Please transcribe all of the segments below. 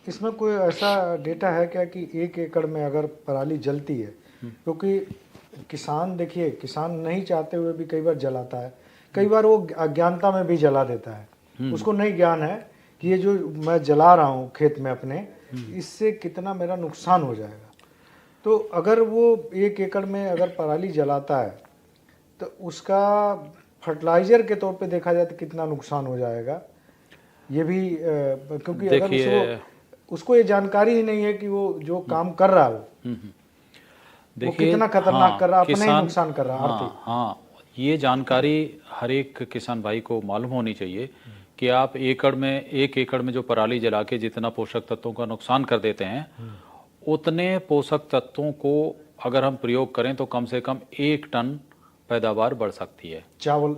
इसमें कोई ऐसा डेटा है क्या कि 1 एकड़ में अगर पराली जलती है, क्योंकि किसान देखिए, किसान नहीं चाहते हुए भी कई बार जलाता है, कई बार वो अज्ञानता में भी जला देता है, उसको नहीं ज्ञान है कि ये जो मैं जला रहा हूँ खेत में अपने, इससे कितना मेरा नुकसान हो जाएगा। तो अगर वो 1 एकड़ में अगर पराली जलाता है तो उसका फर्टिलाइजर के तौर पे देखा जाए तो कितना नुकसान हो जाएगा, ये भी क्योंकि अगर उसको ये जानकारी ही नहीं है कि वो जो काम कर रहा है वो कितना खतरनाक कर रहा है, अपना ही नुकसान कर रहा है आर्थिक। हाँ, ये जानकारी हर एक किसान भाई को मालूम होनी चाहिए कि आप 1 एकड़ में जो पराली जला के जितना पोषक तत्वों का नुकसान कर देते हैं, उतने पोषक तत्वों को अगर हम प्रयोग करें तो कम से कम 1 टन पैदावार बढ़ सकती है। चावल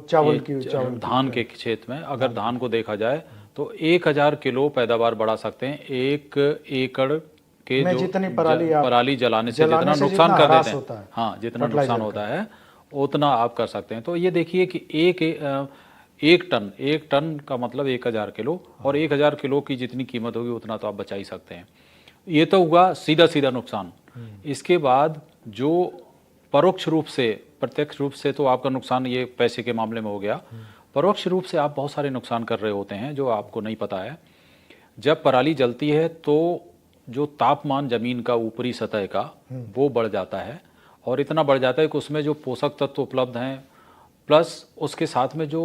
धान के क्षेत्र में अगर धान को देखा जाए तो 1000 किलो पैदावार बढ़ा सकते हैं 1 एकड़ के जो जितनी पराली जलाने से जितना नुकसान कर देते हैं, हाँ, जितना नुकसान होता है उतना आप कर सकते हैं। तो ये देखिए कि एक टन का मतलब 1000 किलो, और 1000 किलो की जितनी कीमत होगी उतना तो आप बचा ही सकते हैं। ये तो हुआ सीधा नुकसान। इसके बाद जो परोक्ष रूप से, प्रत्यक्ष रूप से तो आपका नुकसान ये पैसे के मामले में हो गया, परोक्ष रूप से आप बहुत सारे नुकसान कर रहे होते हैं जो आपको नहीं पता है। जब पराली जलती है तो जो तापमान जमीन का ऊपरी सतह का वो बढ़ जाता है, और इतना बढ़ जाता है कि उसमें जो पोषक तत्व उपलब्ध हैं प्लस उसके साथ में जो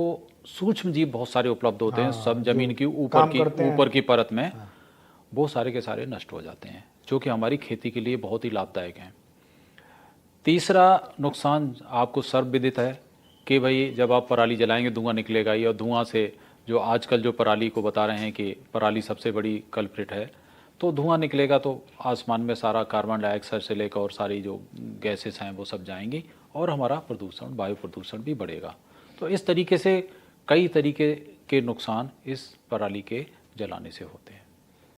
सूक्ष्म जीव बहुत सारे उपलब्ध होते हैं सब जमीन की ऊपर की परत में, वो सारे के सारे नष्ट हो जाते हैं, जो कि हमारी खेती के लिए बहुत ही लाभदायक हैं। तीसरा नुकसान आपको सर्वविदित है कि भाई जब आप पराली जलाएंगे धुआं निकलेगा ही, और धुआं से जो आजकल जो पराली को बता रहे हैं कि पराली सबसे बड़ी कल्प्रिट है, तो धुआं निकलेगा तो आसमान में सारा कार्बन डाइऑक्साइड से लेकर और सारी जो गैसेस हैं वो सब जाएंगी, और हमारा प्रदूषण, वायु प्रदूषण भी बढ़ेगा। तो इस तरीके से कई तरीके के नुकसान इस पराली के जलाने से होते हैं।